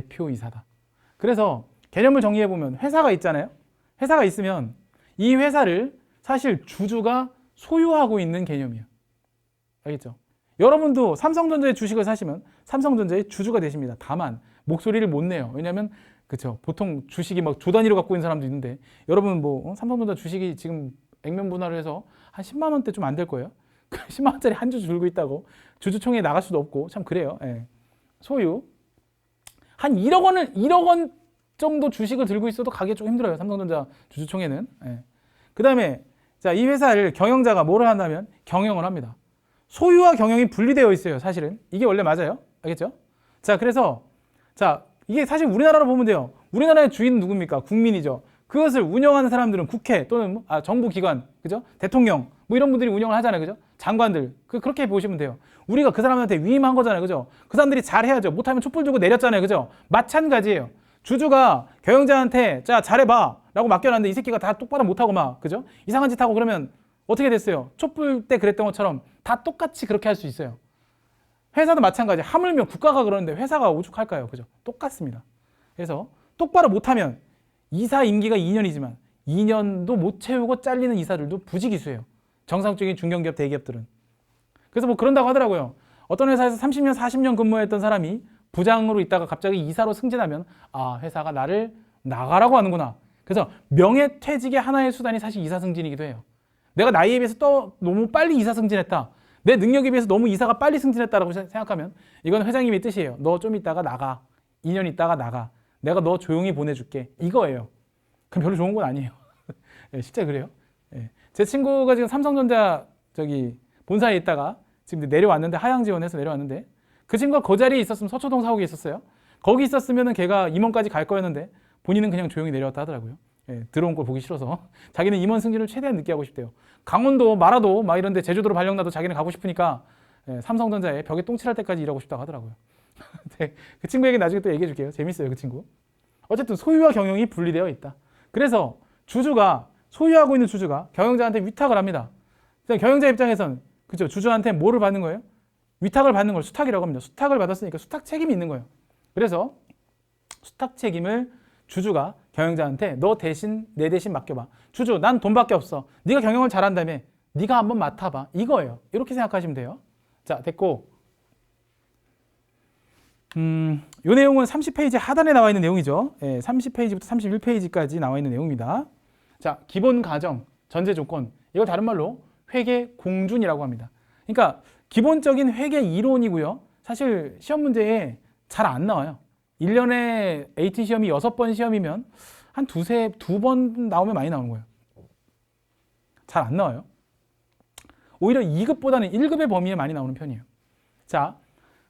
대표이사다. 그래서 개념을 정리해보면 회사가 있잖아요. 회사가 있으면 이 회사를 사실 주주가 소유하고 있는 개념이에요. 알겠죠? 여러분도 삼성전자의 주식을 사시면 삼성전자의 주주가 되십니다. 다만 목소리를 못 내요. 왜냐하면 그렇죠. 보통 주식이 막 조 단위로 갖고 있는 사람도 있는데 여러분 뭐 삼성전자 주식이 지금 액면 분할을 해서 한 10만 원대 좀 안 될 거예요. 10만 원짜리 한 주 들고 있다고 주주총회에 나갈 수도 없고 참 그래요. 예. 소유 한 1억 원 정도 주식을 들고 있어도 가기 좀 힘들어요. 삼성전자 주주총회는. 예. 그 다음에 자, 이 회사를 경영자가 뭐를 한다면 경영을 합니다. 소유와 경영이 분리되어 있어요. 사실은 이게 원래 맞아요. 알겠죠? 자, 그래서 자, 이게 사실 우리나라로 보면 돼요. 우리나라의 주인은 누굽니까? 국민이죠. 그것을 운영하는 사람들은 국회 또는 정부기관, 그죠? 대통령 뭐 이런 분들이 운영을 하잖아요. 그죠? 장관들 그렇게 보시면 돼요. 우리가 그 사람한테 위임한 거잖아요. 그죠? 그 사람들이 잘해야죠. 못하면 촛불 들고 내렸잖아요. 그죠? 마찬가지예요. 주주가 경영자한테 자 잘해봐 라고 맡겨놨는데 이 새끼가 다 똑바로 못하고 막 그죠? 이상한 짓 하고 그러면 어떻게 됐어요? 촛불 때 그랬던 것처럼 다 똑같이 그렇게 할 수 있어요. 회사도 마찬가지. 하물며 국가가 그러는데 회사가 오죽할까요? 그죠? 똑같습니다. 그래서 똑바로 못하면 이사 임기가 2년이지만 2년도 못 채우고 잘리는 이사들도 부지기수예요. 정상적인 중견기업 대기업들은. 그래서 뭐 그런다고 하더라고요. 어떤 회사에서 30년 40년 근무했던 사람이 부장으로 있다가 갑자기 이사로 승진하면 아 회사가 나를 나가라고 하는구나. 그래서 명예퇴직의 하나의 수단이 사실 이사 승진이기도 해요. 내가 나이에 비해서 또 너무 빨리 이사 승진했다. 내 능력에 비해서 너무 이사가 빨리 승진했다라고 생각하면 이건 회장님의 뜻이에요. 너 좀 있다가 나가. 2년 있다가 나가. 내가 너 조용히 보내줄게. 이거예요. 그럼 별로 좋은 건 아니에요. 네, 실제 그래요. 네. 제 친구가 지금 삼성전자 본사에 있다가 지금 내려왔는데 하향 지원해서 내려왔는데 그 친구가 그 자리에 있었으면 서초동 사옥에 있었어요. 거기 있었으면 걔가 임원까지 갈 거였는데 본인은 그냥 조용히 내려왔다 하더라고요. 예, 들어온 걸 보기 싫어서 자기는 임원 승진을 최대한 늦게 하고 싶대요. 강원도, 마라도 막 이런데 제주도로 발령나도 자기는 가고 싶으니까 예, 삼성전자에 벽에 똥칠할 때까지 일하고 싶다고 하더라고요. 네, 그 친구에게 나중에 또 얘기해 줄게요. 재밌어요, 그 친구. 어쨌든 소유와 경영이 분리되어 있다. 그래서 소유하고 있는 주주가 경영자한테 위탁을 합니다. 경영자 입장에선 그죠? 주주한테 뭐를 받는 거예요? 위탁을 받는 걸 수탁이라고 합니다. 수탁을 받았으니까 수탁 책임이 있는 거예요. 그래서 수탁 책임을 주주가 경영자한테 내 대신 맡겨봐. 주주, 난 돈밖에 없어. 네가 경영을 잘한다며. 네가 한번 맡아봐. 이거예요. 이렇게 생각하시면 돼요. 자, 됐고. 이 내용은 30페이지 하단에 나와 있는 내용이죠. 예, 30페이지부터 31페이지까지 나와 있는 내용입니다. 자, 기본 가정, 전제 조건. 이걸 다른 말로 회계 공준이라고 합니다. 그러니까 기본적인 회계 이론이고요. 사실 시험 문제에 잘 안 나와요. 1년에 AT 시험이 6번 시험이면 한 두 번 나오면 많이 나오는 거예요. 잘 안 나와요. 오히려 2급보다는 1급의 범위에 많이 나오는 편이에요. 자,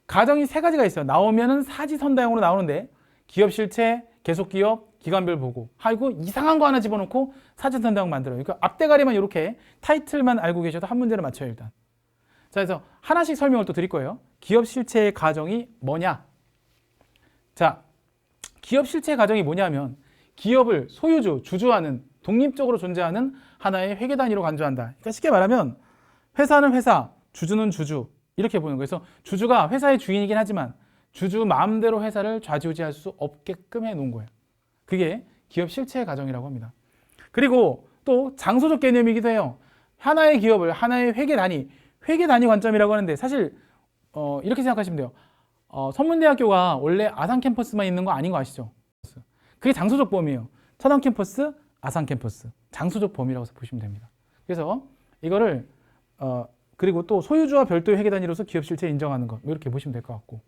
가정이 3가지가 있어요. 나오면은 사지선다형으로 나오는데 기업 실체, 계속기업, 기관별 보고 하고 이상한 거 하나 집어넣고 사지선다형 만들어요. 그러니까 앞대가리만 이렇게 타이틀만 알고 계셔도 한 문제를 맞춰요, 일단. 자, 그래서 하나씩 설명을 또 드릴 거예요. 기업 실체의 가정이 뭐냐? 자, 기업 실체 가정이 뭐냐면 기업을 소유주, 주주와는 독립적으로 존재하는 하나의 회계 단위로 간주한다. 그러니까 쉽게 말하면 회사는 회사, 주주는 주주 이렇게 보는 거예요. 그래서 주주가 회사의 주인이긴 하지만 주주 마음대로 회사를 좌지우지할 수 없게끔 해놓은 거예요. 그게 기업 실체 가정이라고 합니다. 그리고 또 장소적 개념이기도 해요. 하나의 기업을 하나의 회계 단위 관점이라고 하는데 사실 이렇게 생각하시면 돼요. 선문대학교가 원래 아산 캠퍼스만 있는 거 아닌 거 아시죠? 그게 장소적 범위예요. 천안 캠퍼스, 아산 캠퍼스. 장소적 범위라고 보시면 됩니다. 그래서 이거를 그리고 또 소유주와 별도의 회계 단위로서 기업 실체 인정하는 것 이렇게 보시면 될 것 같고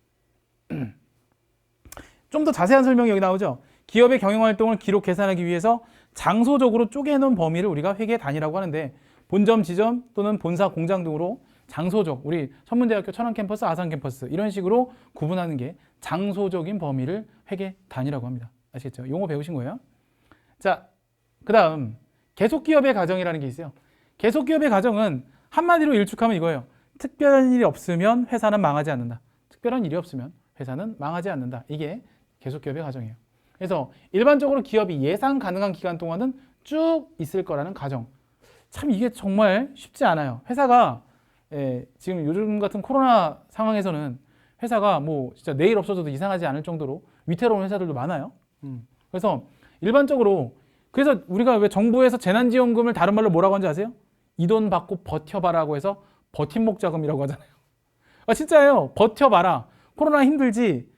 좀 더 자세한 설명이 여기 나오죠. 기업의 경영활동을 기록 계산하기 위해서 장소적으로 쪼개놓은 범위를 우리가 회계 단위라고 하는데 본점, 지점 또는 본사, 공장 등으로 장소적, 우리 선문대학교 천안 캠퍼스, 아산 캠퍼스 이런 식으로 구분하는 게 장소적인 범위를 회계 단위라고 합니다. 아시겠죠? 용어 배우신 거예요? 자, 그 다음 계속기업의 가정이라는 게 있어요. 계속기업의 가정은 한마디로 일축하면 이거예요. 특별한 일이 없으면 회사는 망하지 않는다. 특별한 일이 없으면 회사는 망하지 않는다. 이게 계속기업의 가정이에요. 그래서 일반적으로 기업이 예상 가능한 기간 동안은 쭉 있을 거라는 가정. 참 이게 정말 쉽지 않아요. 회사가 지금 요즘 같은 코로나 상황에서는 회사가 뭐 진짜 내일 없어져도 이상하지 않을 정도로 위태로운 회사들도 많아요. 그래서 일반적으로 그래서 우리가 왜 정부에서 재난지원금을 다른 말로 뭐라고 하는지 아세요? 이 돈 받고 버텨봐라고 해서 버팀목 자금이라고 하잖아요. 아 진짜예요. 버텨봐라. 코로나 힘들지.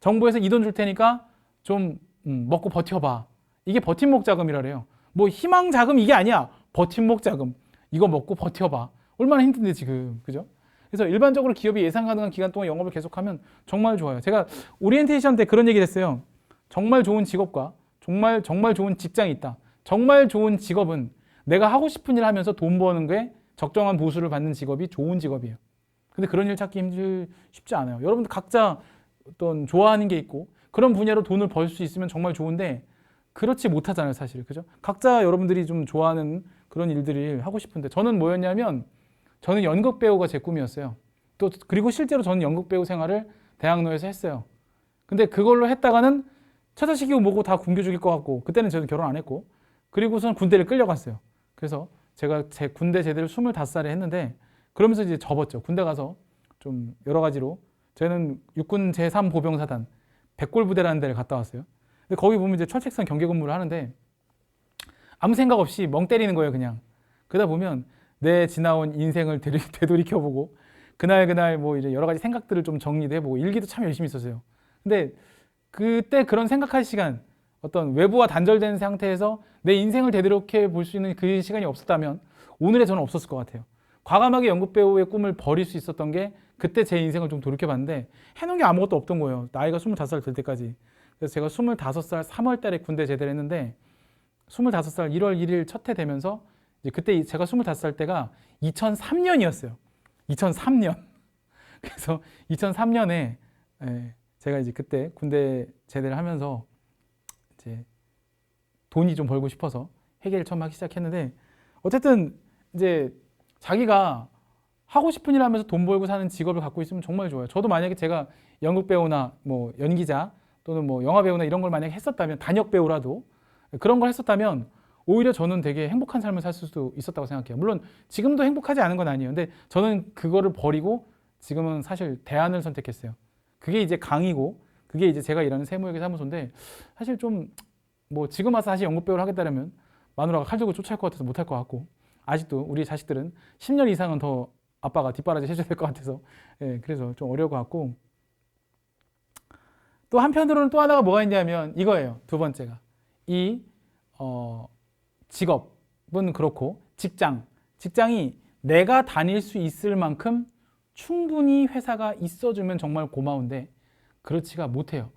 정부에서 이 돈 줄 테니까 좀 먹고 버텨봐. 이게 버팀목 자금이라래요. 뭐 희망 자금 이게 아니야. 버팀목 자금. 이거 먹고 버텨봐. 얼마나 힘든데 지금. 그죠? 그래서 일반적으로 기업이 예상 가능한 기간 동안 영업을 계속하면 정말 좋아요. 제가 오리엔테이션 때 그런 얘기를 했어요. 정말 좋은 직업과 정말 좋은 직장이 있다. 정말 좋은 직업은 내가 하고 싶은 일 하면서 돈 버는 게 적정한 보수를 받는 직업이 좋은 직업이에요. 근데 그런 일 찾기 쉽지 않아요. 여러분들 각자 어떤 좋아하는 게 있고 그런 분야로 돈을 벌 수 있으면 정말 좋은데 그렇지 못하잖아요, 사실. 그죠? 각자 여러분들이 좀 좋아하는 그런 일들을 하고 싶은데 저는 뭐였냐면 저는 연극 배우가 제 꿈이었어요. 또 그리고 실제로 저는 연극 배우 생활을 대학로에서 했어요. 근데 그걸로 했다가는 처자식이고 뭐고 다 굶겨 죽일 것 같고 그때는 저는 결혼 안 했고 그리고선 군대를 끌려갔어요. 그래서 제가 제 군대 제대를 25살에 했는데 그러면서 이제 접었죠. 군대 가서 좀 여러 가지로 저는 육군 제3보병사단 백골부대라는 데를 갔다 왔어요. 근데 거기 보면 이제 철책선 경계 근무를 하는데 아무 생각 없이 멍 때리는 거예요, 그냥. 그러다 보면 내 지나온 인생을 되돌이켜보고 그날 뭐 이제 여러 가지 생각들을 좀 정리도 해보고 일기도 참 열심히 썼어요. 근데 그때 그런 생각할 시간, 어떤 외부와 단절된 상태에서 내 인생을 되돌이켜 볼 수 있는 그 시간이 없었다면 오늘의 저는 없었을 것 같아요. 과감하게 연극 배우의 꿈을 버릴 수 있었던 게 그때 제 인생을 좀 돌이켜봤는데 해놓은 게 아무것도 없던 거예요. 나이가 25살 될 때까지. 그래서 제가 25살 3월 달에 군대 제대를 했는데 25살 1월 1일 첫 해 되면서 이제 그때 제가 25살 때가 2003년이었어요. 2003년. 그래서 2003년에 제가 이제 그때 군대 제대를 하면서 이제 돈이 좀 벌고 싶어서 회계를 처음 하기 시작했는데 어쨌든 이제 자기가 하고 싶은 일 하면서 돈 벌고 사는 직업을 갖고 있으면 정말 좋아요. 저도 만약에 제가 연극 배우나 뭐 연기자 또는 뭐 영화 배우나 이런 걸 만약에 했었다면 단역 배우라도 그런 걸 했었다면 오히려 저는 되게 행복한 삶을 살 수도 있었다고 생각해요. 물론 지금도 행복하지 않은 건 아니에요. 근데 저는 그거를 버리고 지금은 사실 대안을 선택했어요. 그게 이제 강의고 그게 이제 제가 일하는 세무회계 사무소인데 사실 좀 뭐 지금 와서 다시 연극 배우를 하겠다면 마누라가 칼 들고 쫓아올 것 같아서 못할 것 같고 아직도 우리 자식들은 10년 이상은 더 아빠가 뒷바라지 해줘야 될 것 같아서 그래서 좀 어려울 것 같고 또 한편으로는 또 하나가 뭐가 있냐면 이거예요. 두 번째가 이 직업은 그렇고 직장이 내가 다닐 수 있을 만큼 충분히 회사가 있어주면 정말 고마운데 그렇지가 못해요.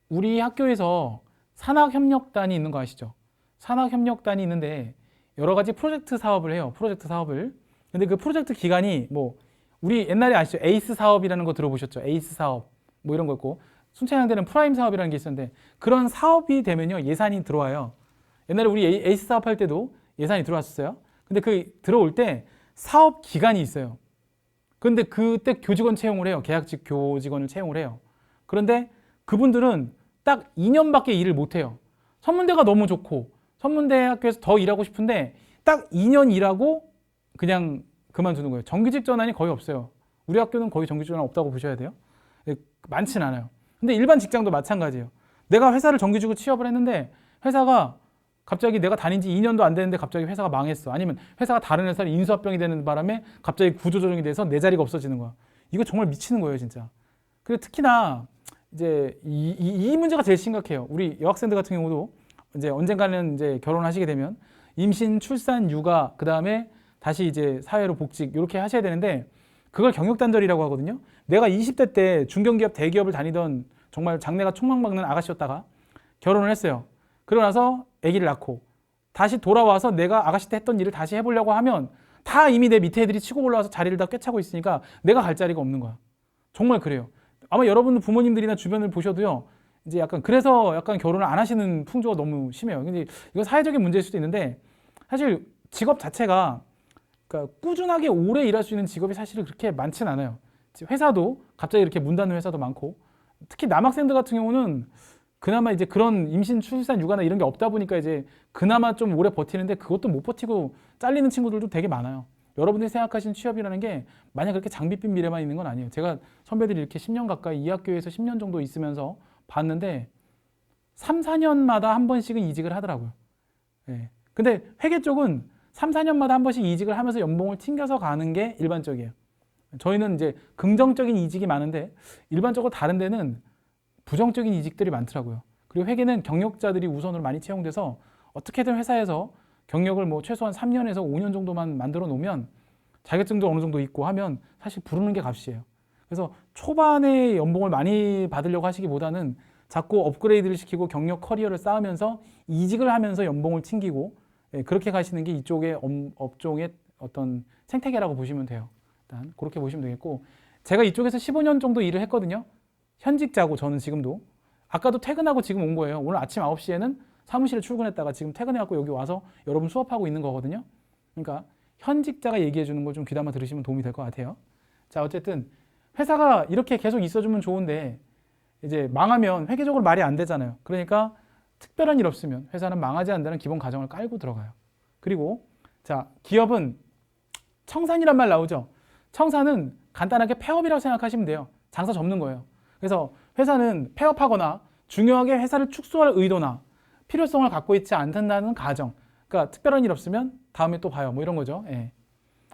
우리 학교에서 산학협력단이 있는 거 아시죠? 산학협력단이 있는데 여러 가지 프로젝트 사업을 해요. 프로젝트 사업을. 근데 그 프로젝트 기간이 뭐 우리 옛날에 아시죠? 에이스 사업이라는 거 들어보셨죠? 에이스 사업 뭐 이런 거 있고 순천향대는 프라임 사업이라는 게 있었는데 그런 사업이 되면요 예산이 들어와요. 옛날에 우리 에이스 사업 할 때도 예산이 들어왔었어요. 근데 그 들어올 때 사업 기간이 있어요. 그런데 그때 교직원 채용을 해요. 계약직 교직원을 채용을 해요. 그런데 그분들은 딱 2년밖에 일을 못 해요. 선문대가 너무 좋고 선문대 학교에서 더 일하고 싶은데 딱 2년 일하고 그냥 그만두는 거예요. 정규직 전환이 거의 없어요. 우리 학교는 거의 정규직 전환 없다고 보셔야 돼요. 많진 않아요. 근데 일반 직장도 마찬가지예요. 내가 회사를 정규직으로 취업을 했는데 회사가 갑자기 내가 다닌 지 2년도 안 됐는데 갑자기 회사가 망했어. 아니면 회사가 다른 회사로 인수합병이 되는 바람에 갑자기 구조조정이 돼서 내 자리가 없어지는 거야. 이거 정말 미치는 거예요, 진짜. 그리고 특히나 이제 이 문제가 제일 심각해요. 우리 여학생들 같은 경우도 이제 언젠가는 이제 결혼하시게 되면 임신, 출산, 육아, 그 다음에 다시 이제 사회로 복직 이렇게 하셔야 되는데 그걸 경력단절이라고 하거든요. 내가 20대 때 중견기업, 대기업을 다니던 정말 장래가 촉망받는 아가씨였다가 결혼을 했어요. 그러고 나서 아기를 낳고 다시 돌아와서 내가 아가씨 때 했던 일을 다시 해보려고 하면 다 이미 내 밑에 애들이 치고 올라와서 자리를 다 꿰차고 있으니까 내가 갈 자리가 없는 거야. 정말 그래요. 아마 여러분 부모님들이나 주변을 보셔도요. 이제 약간 그래서 약간 결혼을 안 하시는 풍조가 너무 심해요. 근데 이건 사회적인 문제일 수도 있는데 사실 직업 자체가 그러니까 꾸준하게 오래 일할 수 있는 직업이 사실은 그렇게 많진 않아요. 회사도 갑자기 이렇게 문 닫는 회사도 많고 특히 남학생들 같은 경우는 그나마 이제 그런 임신, 출산, 육아나 이런 게 없다 보니까 이제 그나마 좀 오래 버티는데 그것도 못 버티고 잘리는 친구들도 되게 많아요. 여러분들이 생각하시는 취업이라는 게 마냥 그렇게 장밋빛 미래만 있는 건 아니에요. 제가 선배들이 이렇게 10년 가까이 이 학교에서 10년 정도 있으면서 봤는데 3, 4년마다 한 번씩은 이직을 하더라고요. 예. 근데 회계 쪽은 3, 4년마다 한 번씩 이직을 하면서 연봉을 튕겨서 가는 게 일반적이에요. 저희는 이제 긍정적인 이직이 많은데 일반적으로 다른 데는 부정적인 이직들이 많더라고요. 그리고 회계는 경력자들이 우선으로 많이 채용돼서 어떻게든 회사에서 경력을 뭐 최소한 3년에서 5년 정도만 만들어 놓으면 자격증도 어느 정도 있고 하면 사실 부르는 게 값이에요. 그래서 초반에 연봉을 많이 받으려고 하시기보다는 자꾸 업그레이드를 시키고 경력 커리어를 쌓으면서 이직을 하면서 연봉을 챙기고 그렇게 가시는 게 이쪽의 업종의 어떤 생태계라고 보시면 돼요. 일단 그렇게 보시면 되겠고, 제가 이쪽에서 15년 정도 일을 했거든요. 현직자고 저는 지금도. 아까도 퇴근하고 지금 온 거예요. 오늘 아침 9시에는 사무실에 출근했다가 지금 퇴근해갖고 여기 와서 여러분 수업하고 있는 거거든요. 그러니까 현직자가 얘기해 주는 걸 좀 귀담아 들으시면 도움이 될 것 같아요. 자, 어쨌든 회사가 이렇게 계속 있어주면 좋은데 이제 망하면 회계적으로 말이 안 되잖아요. 그러니까 특별한 일 없으면 회사는 망하지 않는다는 기본 가정을 깔고 들어가요. 그리고 자, 기업은 청산이란 말 나오죠. 청산은 간단하게 폐업이라고 생각하시면 돼요. 장사 접는 거예요. 그래서 회사는 폐업하거나 중요하게 회사를 축소할 의도나 필요성을 갖고 있지 않는다는 가정. 그러니까 특별한 일 없으면 다음에 또 봐요. 뭐 이런 거죠. 예.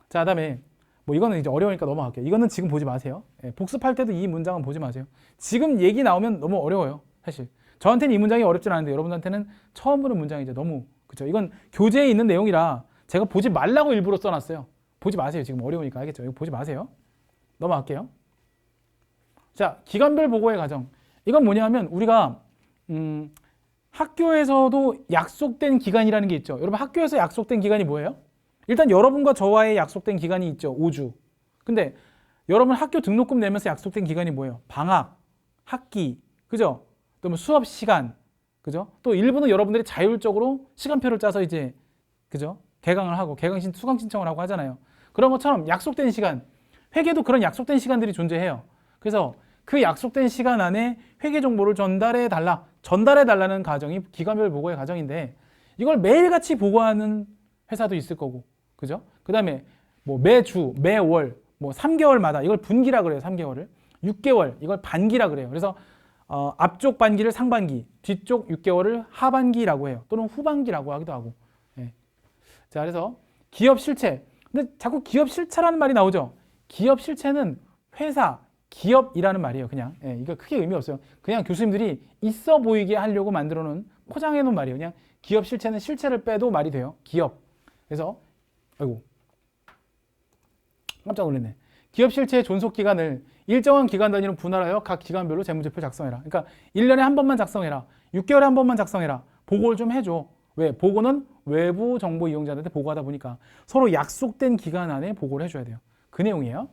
자, 그다음에 뭐 이거는 이제 어려우니까 넘어갈게요. 이거는 지금 보지 마세요. 예. 복습할 때도 이 문장은 보지 마세요. 지금 얘기 나오면 너무 어려워요. 사실. 저한테는 이 문장이 어렵진 않은데 여러분한테는 처음 보는 문장이죠. 너무. 그렇죠. 이건 교재에 있는 내용이라 제가 보지 말라고 일부러 써놨어요. 보지 마세요. 지금 어려우니까. 알겠죠? 이거 보지 마세요. 넘어갈게요. 자, 기간별 보고의 과정. 이건 뭐냐면 우리가 학교에서도 약속된 기간이라는 게 있죠. 여러분 학교에서 약속된 기간이 뭐예요? 일단 여러분과 저와의 약속된 기간이 있죠. 5주. 근데 여러분 학교 등록금 내면서 약속된 기간이 뭐예요? 방학, 학기, 그죠? 또 뭐 수업 시간, 그죠? 또 일부는 여러분들이 자율적으로 시간표를 짜서 이제, 그죠? 개강을 하고 수강 신청을 하고 하잖아요. 그런 것처럼 약속된 시간, 회계도 그런 약속된 시간들이 존재해요. 그래서 그 약속된 시간 안에 회계 정보를 전달해 달라는 과정이 기간별 보고의 과정인데 이걸 매일같이 보고하는 회사도 있을 거고, 그죠? 그 다음에 뭐 매주, 매월, 뭐 3개월마다 이걸 분기라 그래요. 3개월을 6개월 이걸 반기라 그래요. 그래서 앞쪽 반기를 상반기, 뒤쪽 6개월을 하반기라고 해요. 또는 후반기라고 하기도 하고. 예. 자, 그래서 기업 실체. 근데 자꾸 기업 실체라는 말이 나오죠. 기업 실체는 회사, 기업이라는 말이에요. 그냥. 예, 이거 크게 의미 없어요. 그냥 교수님들이 있어 보이게 하려고 만들어 놓은, 포장해 놓은 말이에요. 그냥 기업 실체는 실체를 빼도 말이 돼요. 기업. 그래서 아이고 깜짝 놀랐네. 기업 실체의 존속 기간을 일정한 기간 단위로 분할하여 각 기간별로 재무제표 작성해라. 그러니까 1년에 한 번만 작성해라. 6개월에 한 번만 작성해라. 보고를 좀 해줘. 왜? 보고는 외부 정보 이용자들한테 보고하다 보니까 서로 약속된 기간 안에 보고를 해줘야 돼요. 그 내용이에요.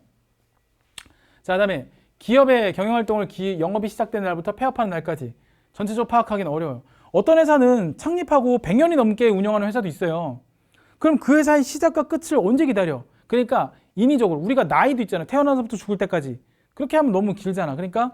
자, 그다음에 기업의 경영활동을 영업이 시작된 날부터 폐업하는 날까지 전체적으로 파악하기는 어려워요. 어떤 회사는 창립하고 100년이 넘게 운영하는 회사도 있어요. 그럼 그 회사의 시작과 끝을 언제 기다려? 그러니까 인위적으로 우리가 나이도 있잖아요. 태어나서부터 죽을 때까지. 그렇게 하면 너무 길잖아. 그러니까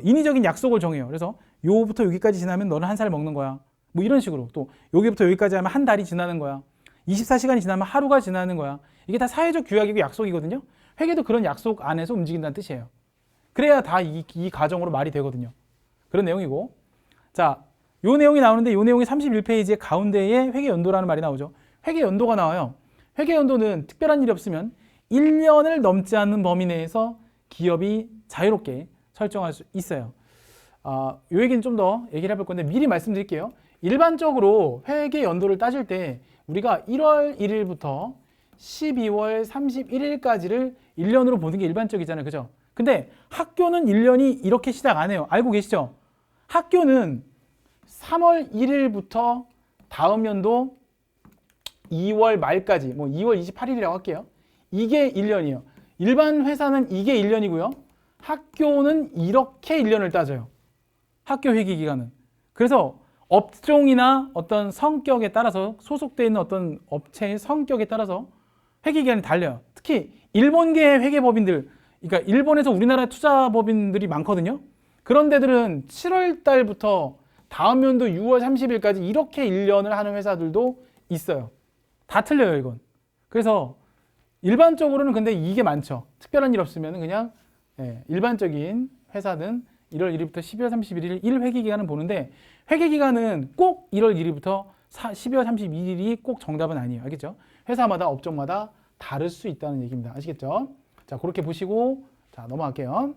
인위적인 약속을 정해요. 그래서 요부터 여기까지 지나면 너는 한 살 먹는 거야. 뭐 이런 식으로. 또 여기부터 여기까지 하면 한 달이 지나는 거야. 24시간이 지나면 하루가 지나는 거야. 이게 다 사회적 규약이고 약속이거든요. 회계도 그런 약속 안에서 움직인다는 뜻이에요. 그래야 다 이 과정으로 말이 되거든요. 그런 내용이고. 자, 요 내용이 나오는데 요 내용이 31페이지의 가운데에 회계연도라는 말이 나오죠. 회계연도가 나와요. 회계연도는 특별한 일이 없으면 1년을 넘지 않는 범위 내에서 기업이 자유롭게 설정할 수 있어요. 요 얘기는 좀 더 얘기를 해볼 건데 미리 말씀드릴게요. 일반적으로 회계연도를 따질 때 우리가 1월 1일부터 12월 31일까지를 1년으로 보는 게 일반적이잖아요. 그죠? 근데 학교는 1년이 이렇게 시작 안 해요. 알고 계시죠? 학교는 3월 1일부터 다음 연도 2월 말까지, 뭐 2월 28일이라고 할게요. 이게 1년이에요. 일반 회사는 이게 1년이고요. 학교는 이렇게 1년을 따져요. 학교 회계 기간은. 그래서 업종이나 어떤 성격에 따라서 소속되어 있는 어떤 업체의 성격에 따라서 회계 기간이 달라요. 특히 일본계 회계법인들, 그러니까 일본에서 우리나라 투자법인들이 많거든요. 그런 데들은 7월 달부터 다음 연도 6월 30일까지 이렇게 1년을 하는 회사들도 있어요. 다 틀려요, 이건. 그래서 일반적으로는 근데 이게 많죠. 특별한 일 없으면 그냥 일반적인 회사든 1월 1일부터 12월 31일 1회계 기간은 보는데 회계 기간은 꼭 1월 1일부터 12월 31일이 꼭 정답은 아니에요. 알겠죠? 회사마다 업종마다 다를 수 있다는 얘기입니다. 아시겠죠? 자, 그렇게 보시고 자, 넘어갈게요.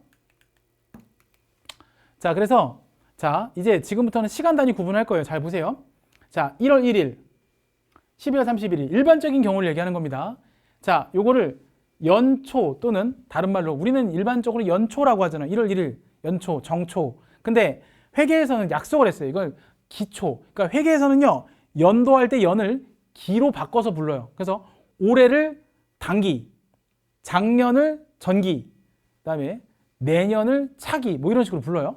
자, 그래서 자, 이제 지금부터는 시간 단위 구분할 거예요. 잘 보세요. 자, 1월 1일, 12월 31일 일반적인 경우를 얘기하는 겁니다. 자, 요거를 연초 또는 다른 말로 우리는 일반적으로 연초라고 하잖아요. 1월 1일, 연초, 정초. 근데 회계에서는 약속을 했어요. 이걸 기초. 그러니까 회계에서는요. 연도할 때 연을 기로 바꿔서 불러요. 그래서 올해를 단기, 작년을 전기, 그다음에 내년을 차기 뭐 이런 식으로 불러요.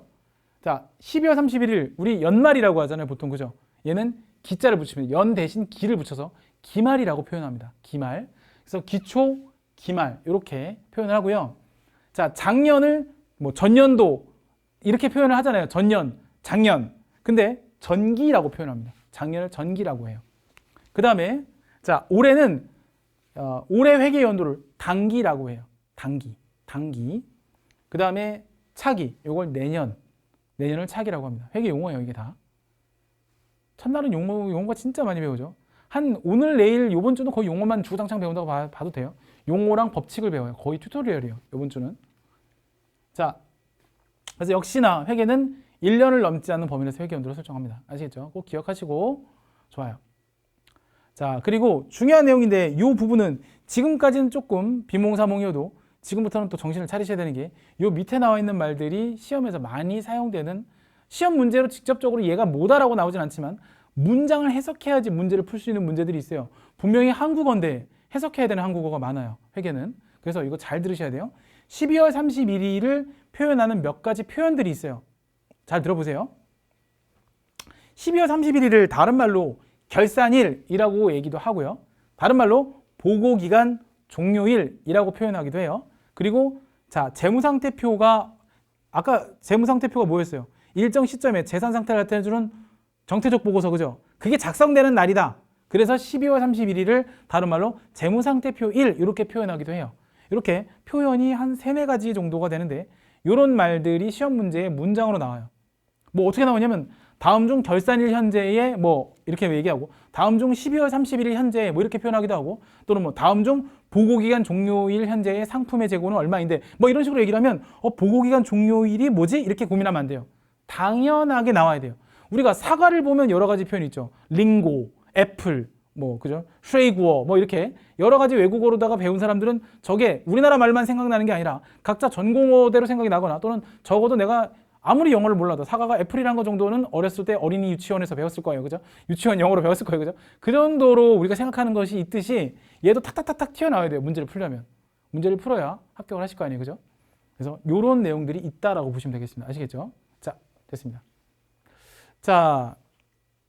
자, 12월 31일 우리 연말이라고 하잖아요. 보통 그죠? 얘는 기자를 붙이면 연 대신 기를 붙여서 기말이라고 표현합니다. 기말. 그래서 기초, 기말 이렇게 표현을 하고요. 자, 작년을 뭐 전년도 이렇게 표현을 하잖아요. 전년, 작년. 근데 전기라고 표현합니다. 작년을 전기라고 해요. 그 다음에 자, 올해는 올해 회계 연도를 단기라고 해요. 단기. 그 다음에 차기. 이걸 내년을 차기라고 합니다. 회계 용어예요, 이게 다. 첫날은 용어가 진짜 많이 배우죠. 한 오늘 내일 요번 주는 거의 용어만 주구장창 배운다고 봐도 돼요. 용어랑 법칙을 배워요. 거의 튜토리얼이에요, 요번 주는. 자, 그래서 역시나 회계는 1년을 넘지 않는 범위 내에서 회계 연도를 설정합니다. 아시겠죠? 꼭 기억하시고 좋아요. 자, 그리고 중요한 내용인데 이 부분은 지금까지는 조금 비몽사몽이어도 지금부터는 또 정신을 차리셔야 되는 게 이 밑에 나와 있는 말들이 시험에서 많이 사용되는 시험 문제로 직접적으로 얘가 뭐다라고 나오진 않지만 문장을 해석해야지 문제를 풀 수 있는 문제들이 있어요. 분명히 한국어인데 해석해야 되는 한국어가 많아요. 회계는. 그래서 이거 잘 들으셔야 돼요. 12월 31일을 표현하는 몇 가지 표현들이 있어요. 잘 들어보세요. 12월 31일을 다른 말로 결산일이라고 얘기도 하고요. 다른 말로 보고기간 종료일이라고 표현하기도 해요. 그리고 자, 재무상태표가 아까 재무상태표가 뭐였어요? 일정 시점에 재산 상태를 나타내주는 정태적 보고서, 그죠? 그게 작성되는 날이다. 그래서 12월 31일을 다른 말로 재무상태표일 이렇게 표현하기도 해요. 이렇게 표현이 한 3-4가지 정도가 되는데 이런 말들이 시험 문제에 문장으로 나와요. 뭐 어떻게 나오냐면 다음 중 결산일 현재에 뭐 이렇게 얘기하고 다음 중 12월 31일 현재에 뭐 이렇게 표현하기도 하고 또는 뭐 다음 중 보고기간 종료일 현재의 상품의 재고는 얼마인데 뭐 이런 식으로 얘기를 하면 보고기간 종료일이 뭐지? 이렇게 고민하면 안 돼요. 당연하게 나와야 돼요. 우리가 사과를 보면 여러 가지 표현이 있죠. 링고, 애플, 뭐 그죠? 슈레이구어 뭐 이렇게 여러 가지 외국어로다가 배운 사람들은 저게 우리나라 말만 생각나는 게 아니라 각자 전공어대로 생각이 나거나 또는 적어도 내가 아무리 영어를 몰라도 사과가 애플이라는 거 정도는 어렸을 때 어린이 유치원에서 배웠을 거예요. 그죠? 유치원 영어로 배웠을 거예요. 그죠? 그 정도로 우리가 생각하는 것이 있듯이 얘도 탁탁탁탁 튀어나와야 돼요. 문제를 풀려면. 문제를 풀어야 합격을 하실 거 아니에요. 그죠? 그래서 이런 내용들이 있다라고 보시면 되겠습니다. 아시겠죠? 자, 됐습니다. 자,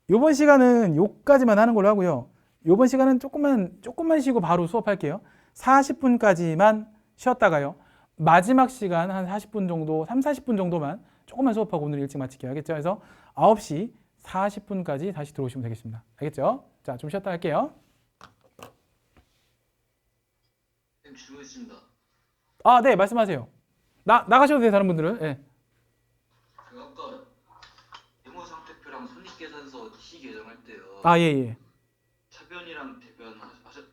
요번 시간은 요까지만 하는 걸로 하고요. 요번 시간은 조금만 쉬고 바로 수업할게요. 40분까지만 쉬었다가요. 마지막 시간 한 40분 정도, 30-40분 정도만 조금만 수업하고 오늘 일찍 마칠게요. 알겠죠? 그래서 9시 40분까지 다시 들어오시면 되겠습니다. 알겠죠? 자, 좀 쉬었다 할게요. 선생님 질문 있습니다. 아, 네, 말씀하세요. 나가셔도 돼요, 다른 분들은. 네. 제가 아까 재무상태표랑 손익계산서 시 개정할 때요. 아, 예. 차변이랑 대변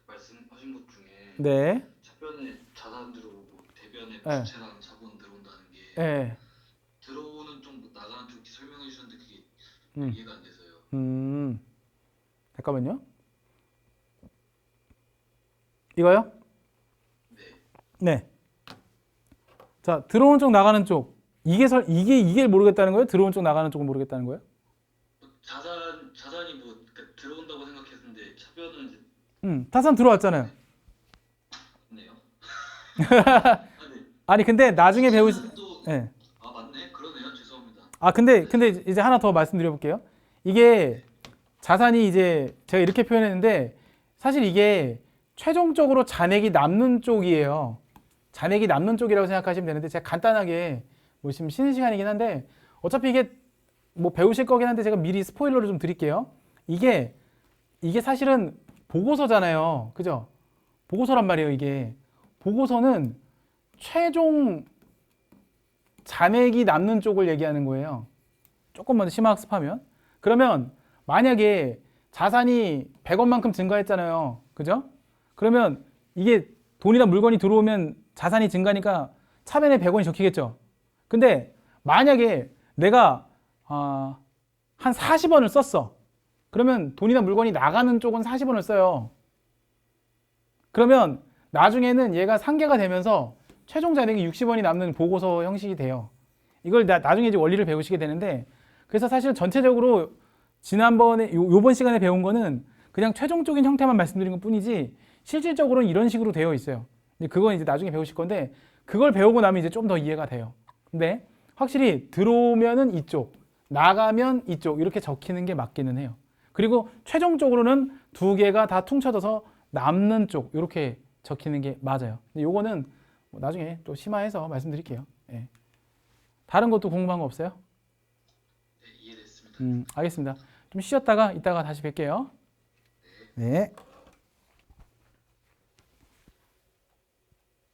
말씀하신 것 중에 네. 차변에 자산 들어오고 대변에 네. 부채랑 자본 들어온다는 게 네. 들어오는 쪽 나가는 쪽 설명해 주셨는데 그게 음. 이해가 안 돼서요. 잠깐만요. 이거요? 네. 네. 자, 들어오는 쪽 나가는 쪽. 이게 모르겠다는 거예요? 들어오는 쪽 나가는 쪽은 모르겠다는 거예요? 자산이 뭐 그러니까 들어온다고 생각했는데 차변은 이제 타산 들어왔잖아요. 네요. 아니, 근데 나중에 또 네. 아 맞네. 그러네요. 죄송합니다. 아, 근데 이제 하나 더 말씀드려 볼게요. 이게 자산이 이제 제가 이렇게 표현했는데 사실 이게 최종적으로 잔액이 남는 쪽이에요. 잔액이 남는 쪽이라고 생각하시면 되는데 제가 간단하게 뭐 지금 쉬는 시간이긴 한데 어차피 이게 뭐 배우실 거긴 한데 제가 미리 스포일러를 좀 드릴게요. 이게 사실은 보고서잖아요. 그죠? 보고서란 말이에요, 이게. 보고서는 최종 잔액이 남는 쪽을 얘기하는 거예요. 조금만 더 심화학습하면. 그러면 만약에 자산이 100원만큼 증가했잖아요. 그죠? 그러면 이게 돈이나 물건이 들어오면 자산이 증가니까 차변에 100원이 적히겠죠. 근데 만약에 내가 한 40원을 썼어. 그러면 돈이나 물건이 나가는 쪽은 40원을 써요. 그러면 나중에는 얘가 상계가 되면서 최종 잔액이 60원이 남는 보고서 형식이 돼요. 이걸 나중에 이제 원리를 배우시게 되는데, 그래서 사실 전체적으로 지난번에 요번 시간에 배운 거는 그냥 최종적인 형태만 말씀드린 것 뿐이지 실질적으로는 이런 식으로 되어 있어요. 그건 이제 나중에 배우실 건데, 그걸 배우고 나면 이제 좀 더 이해가 돼요. 근데 확실히 들어오면은 이쪽, 나가면 이쪽 이렇게 적히는 게 맞기는 해요. 그리고 최종적으로는 두 개가 다 퉁쳐져서 남는 쪽 이렇게 적히는 게 맞아요. 근데 요거는 나중에 또 심화해서 말씀드릴게요. 예. 다른 것도 궁금한 거 없어요? 네, 이해됐습니다. 알겠습니다. 좀 쉬었다가 이따가 다시 뵐게요. 네.